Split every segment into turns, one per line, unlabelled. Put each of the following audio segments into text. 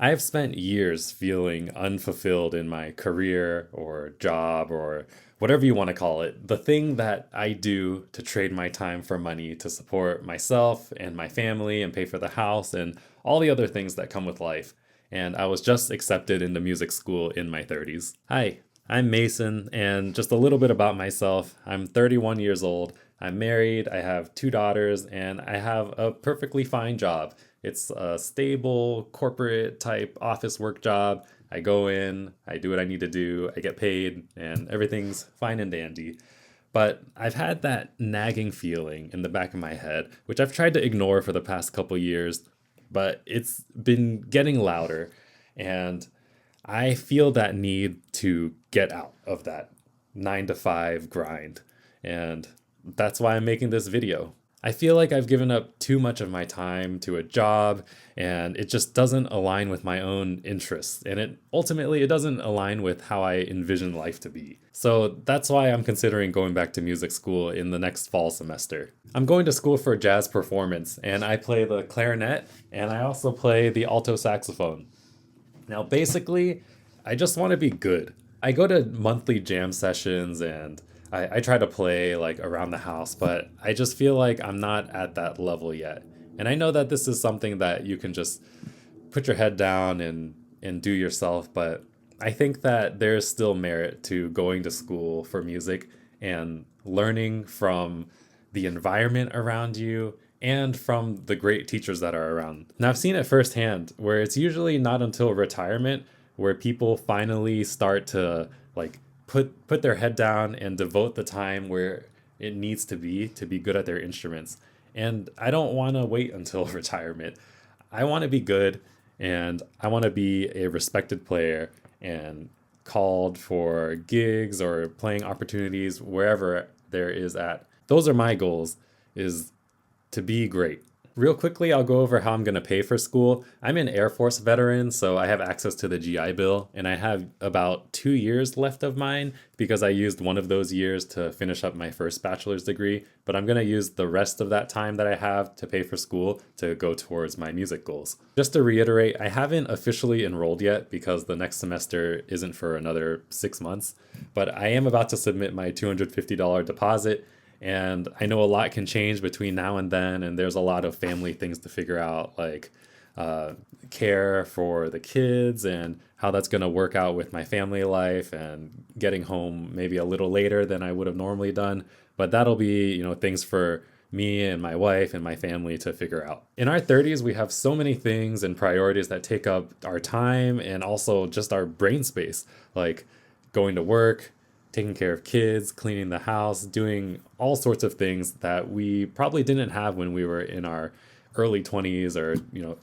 I have spent years feeling unfulfilled in my career or job or whatever you want to call it. The thing that I do to trade my time for money to support myself and my family and pay for the house and all the other things that come with life. And I was just accepted into music school in my 30s. Hi, I'm Mason, and just a little bit about myself. I'm 31 years old. I'm married, I have two daughters, and I have a perfectly fine job. It's a stable corporate type office work job. I go in, I do what I need to do, I get paid, and everything's fine and dandy. But I've had that nagging feeling in the back of my head, which I've tried to ignore for the past couple years, but it's been getting louder. And I feel that need to get out of that 9 to 5 grind. And that's why I'm making this video. I feel like I've given up too much of my time to a job and it just doesn't align with my own interests. And it doesn't align with how I envision life to be. So that's why I'm considering going back to music school in the next fall semester. I'm going to school for jazz performance and I play the clarinet and I also play the alto saxophone. Now, basically, I just want to be good. I go to monthly jam sessions and I try to play like around the house, but I just feel like I'm not at that level yet. And I know that this is something that you can just put your head down and do yourself, but I think that there's still merit to going to school for music and learning from the environment around you and from the great teachers that are around. Now, I've seen it firsthand where it's usually not until retirement where people finally start to like put their head down and devote the time where it needs to be good at their instruments. And I don't want to wait until retirement. I want to be good and I want to be a respected player and called for gigs or playing opportunities wherever there is at. Those are my goals, is to be great. Real quickly, I'll go over how I'm going to pay for school. I'm an Air Force veteran, so I have access to the GI Bill, and I have about 2 years left of mine because I used one of those years to finish up my first bachelor's degree, but I'm going to use the rest of that time that I have to pay for school to go towards my music goals. Just to reiterate, I haven't officially enrolled yet because the next semester isn't for another 6 months, but I am about to submit my $250 deposit. And I know a lot can change between now and then, and there's a lot of family things to figure out, like care for the kids and how that's going to work out with my family life and getting home maybe a little later than I would have normally done. But that'll be, things for me and my wife and my family to figure out. In our 30s, we have so many things and priorities that take up our time and also just our brain space, like going to work, taking care of kids, cleaning the house, doing all sorts of things that we probably didn't have when we were in our early 20s or,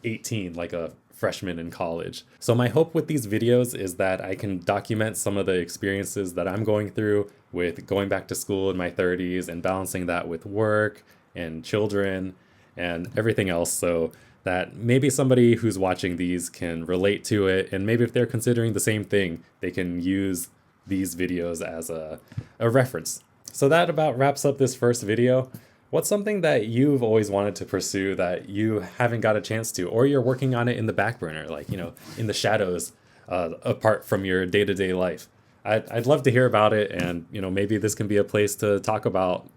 18, like a freshman in college. So my hope with these videos is that I can document some of the experiences that I'm going through with going back to school in my 30s and balancing that with work and children and everything else, so that maybe somebody who's watching these can relate to it, and maybe if they're considering the same thing, they can use these videos as a reference. So that about wraps up this first video. What's something that you've always wanted to pursue that you haven't got a chance to, or you're working on it in the back burner, like, in the shadows, apart from your day-to-day life? I'd love to hear about it, and maybe this can be a place to talk about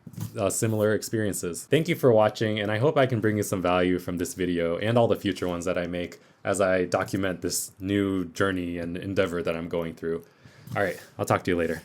similar experiences. Thank you for watching, and I hope I can bring you some value from this video and all the future ones that I make as I document this new journey and endeavor that I'm going through. All right, I'll talk to you later.